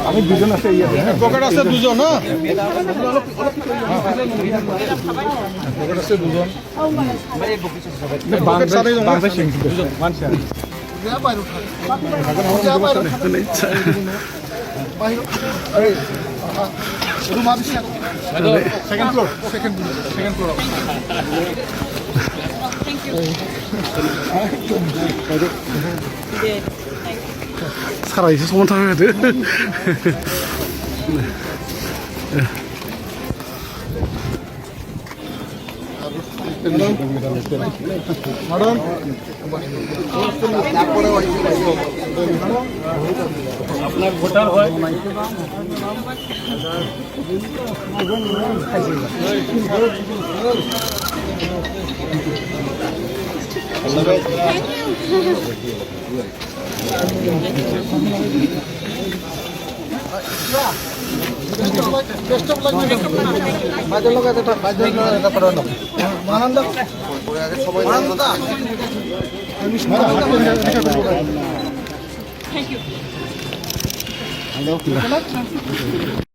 আমি দুজন আছে পকেট আছে দুজন না পকেট আছে দুজন সেকেন্ড ফ্লোর 살아있어 소문 타야 돼. আপনার ভোটার হয় Thank you.